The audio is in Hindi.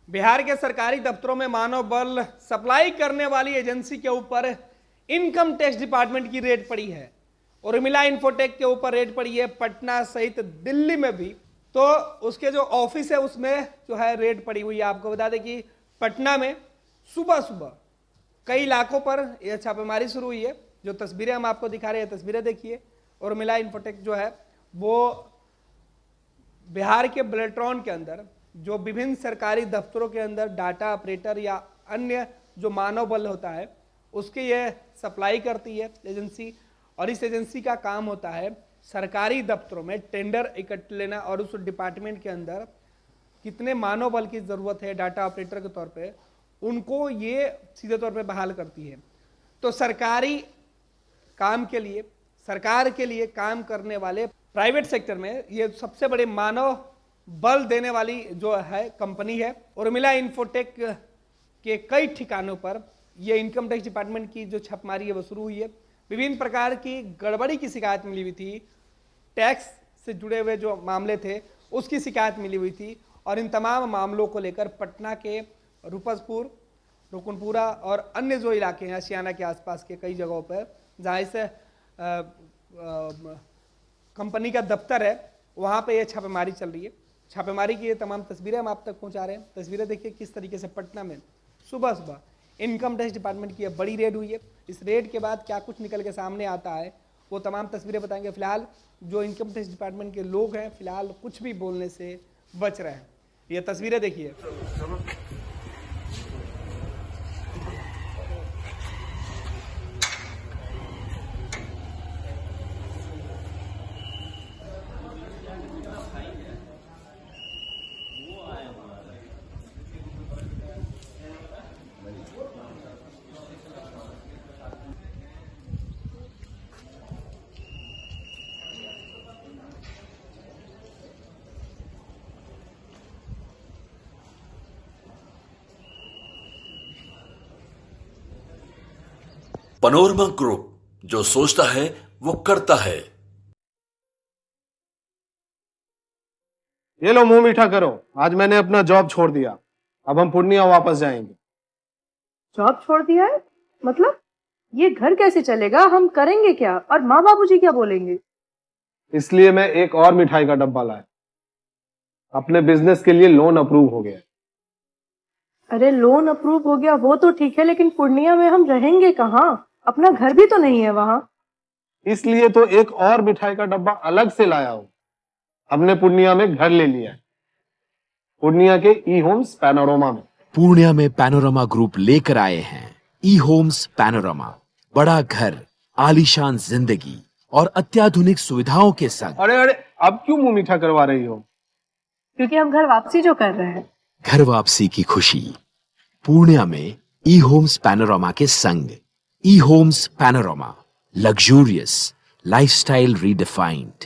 बिहार के सरकारी दफ्तरों में मानव बल सप्लाई करने वाली एजेंसी के ऊपर इनकम टैक्स डिपार्टमेंट की रेड पड़ी है। उर्मिला इन्फोटेक के ऊपर रेड पड़ी है, पटना सहित दिल्ली में भी। तो उसके जो ऑफिस है उसमें जो है रेड पड़ी हुई है। आपको बता दें कि पटना में सुबह सुबह कई इलाकों पर यह छापेमारी शुरू हुई है। जो तस्वीरें हम आपको दिखा रहे हैं, तस्वीरें देखिए। उर्मिला इन्फोटेक जो है वो बिहार के बेल्ट्रॉन के अंदर जो विभिन्न सरकारी दफ्तरों के अंदर डाटा ऑपरेटर या अन्य जो मानव बल होता है उसके ये सप्लाई करती है एजेंसी। और इस एजेंसी का काम होता है सरकारी दफ्तरों में टेंडर इकट्ठे लेना और उस डिपार्टमेंट के अंदर कितने मानव बल की ज़रूरत है डाटा ऑपरेटर के तौर पे, उनको ये सीधे तौर पे बहाल करती है। तो सरकारी काम के लिए, सरकार के लिए काम करने वाले प्राइवेट सेक्टर में ये सबसे बड़े मानव बल देने वाली जो है कंपनी है। उर्मिला इन्फोटेक के कई ठिकानों पर ये इनकम टैक्स डिपार्टमेंट की जो छापेमारी है वो शुरू हुई है। विभिन्न प्रकार की गड़बड़ी की शिकायत मिली हुई थी, टैक्स से जुड़े हुए जो मामले थे उसकी शिकायत मिली हुई थी। और इन तमाम मामलों को लेकर पटना के रूपसपुर, रुकनपुरा और अन्य जो इलाके हैं आशियाना के आसपास के कई जगहों पर जहाँ इस कंपनी का दफ्तर है वहाँ पे ये छापेमारी चल रही है। छापेमारी की ये तमाम तस्वीरें हम आप तक पहुँचा रहे हैं। तस्वीरें देखिए किस तरीके से पटना में सुबह सुबह इनकम टैक्स डिपार्टमेंट की बड़ी रेड हुई है। इस रेड के बाद क्या कुछ निकल के सामने आता है वो तमाम तस्वीरें बताएंगे। फिलहाल जो इनकम टैक्स डिपार्टमेंट के लोग हैं फिलहाल कुछ भी बोलने से बच रहे हैं। ये तस्वीरें देखिए। पनोरमा ग्रुप, जो सोचता है वो करता है। ये लो मुंह मीठा करो, आज मैंने अपना जॉब छोड़ दिया। अब हम पूर्णिया वापस जाएंगे। जॉब छोड़ दिया है? मतलब ये घर कैसे चलेगा? हम करेंगे क्या? और माँ बाबूजी क्या बोलेंगे? इसलिए मैं एक और मिठाई का डब्बा लाया। अपने बिजनेस के लिए लोन अप्रूव हो गया। अरे लोन अप्रूव हो गया वो तो ठीक है, लेकिन पूर्णिया में हम रहेंगे कहाँ? अपना घर भी तो नहीं है वहाँ। इसलिए तो एक और मिठाई का डब्बा अलग से लाया हूँ। हमने पूर्णिया में घर ले लिया है, पूर्णिया के ई होम्स पैनोरमा में। पूर्णिया में पैनोरमा ग्रुप लेकर आए हैं ई होम्स पैनोरमा। बड़ा घर, आलीशान जिंदगी और अत्याधुनिक सुविधाओं के संग। अरे अब क्यों मुंह मीठा करवा रही हो? क्योंकि हम घर वापसी जो कर रहे हैं। घर वापसी की खुशी पूर्णिया में ई होम्स पैनोरमा के संग। ई Homes Panorama, luxurious lifestyle redefined.